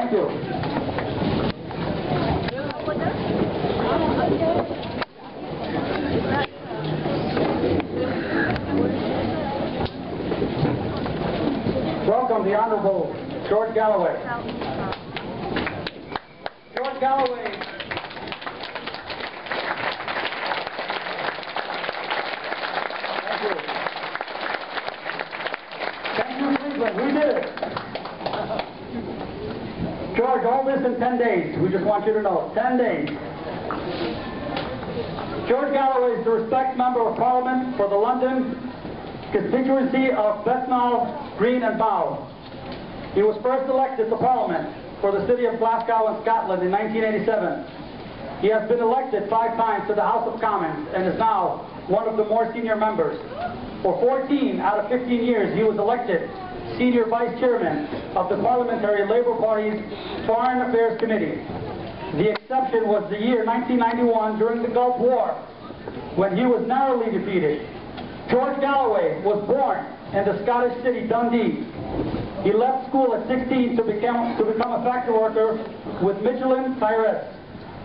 Thank you. Welcome the Honorable George Galloway. George Galloway. Thank you. Thank you, Cleveland. We did it. George, all this in 10 days. We just want you to know, 10 days. George Galloway is the Respect Member of Parliament for the London constituency of Bethnal, Green and Bow. He was first elected to Parliament for the city of Glasgow in Scotland in 1987. He has been elected 5 times to the House of Commons and is now one of the more senior members. For 14 out of 15 years, he was elected Senior Vice Chairman of the Parliamentary Labour Party's Foreign Affairs Committee. The exception was the year 1991 during the Gulf War, when he was narrowly defeated. George Galloway was born in the Scottish city Dundee. He left school at 16 to become a factory worker with Michelin Tires,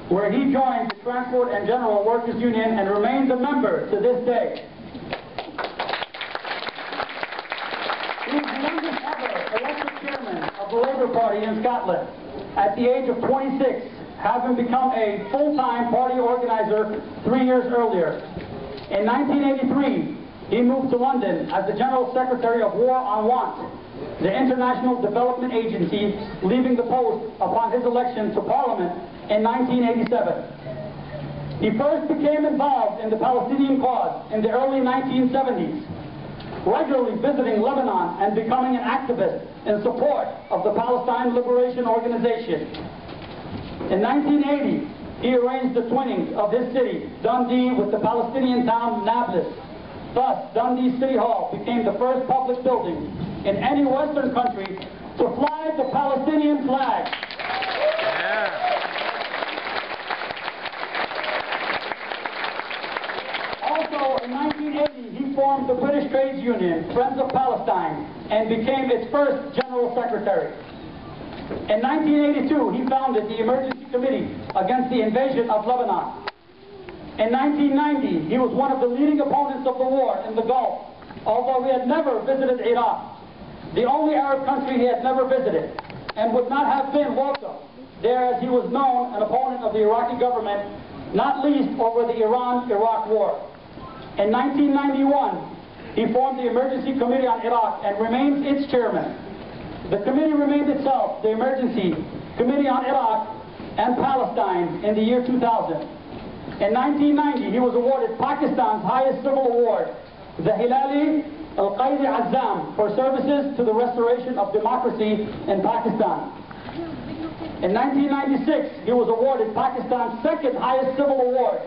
where he joined the Transport and General Workers Union and remains a member to this day. He is the youngest ever elected chairman of the Labour Party in Scotland at the age of 26, having become a full-time party organizer 3 years earlier. In 1983, he moved to London as the General Secretary of War on Want, the International Development Agency, leaving the post upon his election to Parliament in 1987. He first became involved in the Palestinian cause in the early 1970s, regularly visiting Lebanon and becoming an activist in support of the Palestine Liberation Organization. In 1980, he arranged the twinning of his city, Dundee, with the Palestinian town Nablus. Thus, Dundee City Hall became the first public building in any Western country to fly the Palestinian flag. Yeah. Also, in 1980, he formed the British Trades Union, Friends of Palestine, and became its first General Secretary. In 1982, he founded the Emergency Committee against the invasion of Lebanon. In 1990, he was one of the leading opponents of the war in the Gulf, although he had never visited Iraq, the only Arab country he had never visited, and would not have been welcome there, as he was known an opponent of the Iraqi government, not least over the Iran-Iraq war. In 1991, he formed the Emergency Committee on Iraq and remains its chairman. The committee renamed itself the Emergency Committee on Iraq and Palestine in the year 2000. In 1990, he was awarded Pakistan's highest civil award, the Hilali Al-Qaidi Azam, for services to the restoration of democracy in Pakistan. In 1996, he was awarded Pakistan's second highest civil award,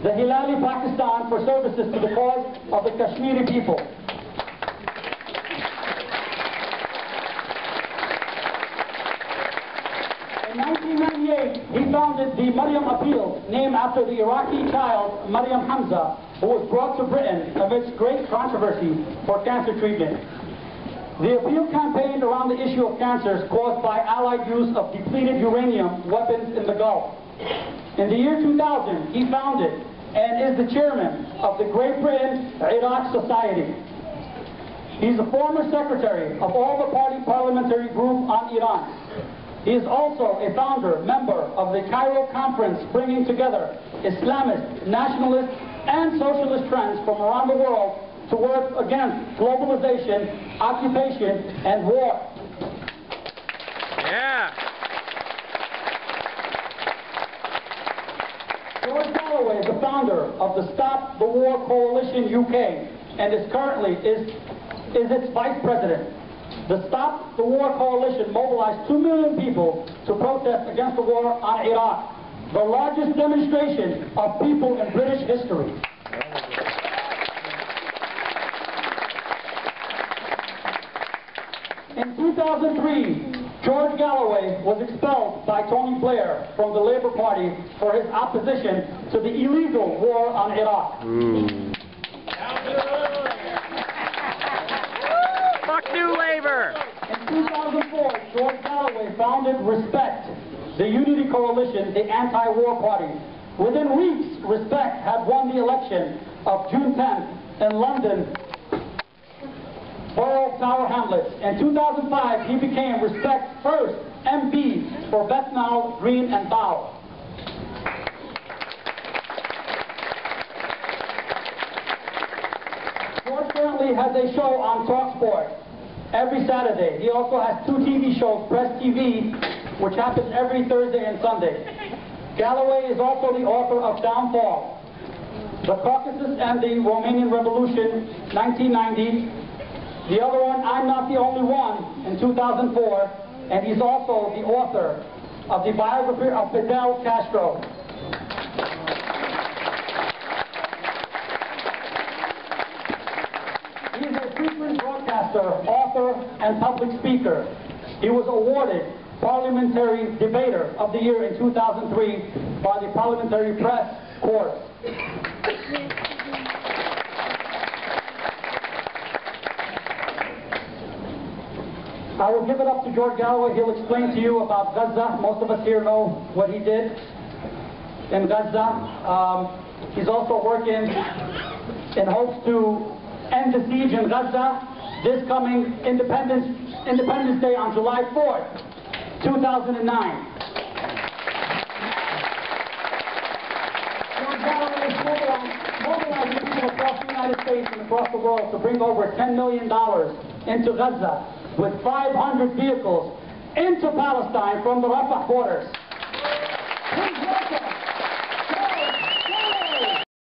the Hilali Pakistan, for services to the cause of the Kashmiri people. In 1998, he founded the Maryam Appeal, named after the Iraqi child Maryam Hamza, who was brought to Britain amidst great controversy for cancer treatment. The appeal campaigned around the issue of cancers caused by Allied use of depleted uranium weapons in the Gulf. In the year 2000, he founded and is the chairman of the Great Britain Iraq Society. He's a former secretary of all the party parliamentary group on Iran. He is also a founder, member of the Cairo Conference, bringing together Islamist, nationalist, and socialist trends from around the world to work against globalization, occupation, and war. Yeah. George Galloway is the founder of the Stop the War Coalition UK and is currently its vice president. The Stop the War Coalition mobilized 2 million people to protest against the war on Iraq, the largest demonstration of people in British history. In 2003, George Galloway was expelled by Tony Blair from the Labour Party for his opposition to the illegal war on Iraq. Fuck New Labour! In 2004, George Galloway founded Respect, the Unity Coalition, the anti-war party. Within weeks, Respect had won the election of June 10th in London, Borough of Tower Hamlets. In 2005, he became Respect's first MP for Bethnal, Green and Bow. George currently has a show on TalkSport every Saturday. He also has 2 TV shows, Press TV, which happens every Thursday and Sunday. Galloway is also the author of Downfall, The Caucasus and the Romanian Revolution, 1990. The other one, I'm Not the Only One, in 2004. And he's also the author of the biography of Fidel Castro. He is a frequent broadcaster, author, and public speaker. He was awarded Parliamentary Debater of the Year in 2003 by the Parliamentary Press Corps. I will give it up to George Galloway. He'll explain to you about Gaza. Most of us here know what he did in Gaza. He's also working in hopes to end the siege in Gaza this coming Independence Day on July 4th, 2009. George Galloway is mobilizing people across the United States and across the world to bring over $10 million into Gaza with 500 vehicles into Palestine from the Rafah borders. Please welcome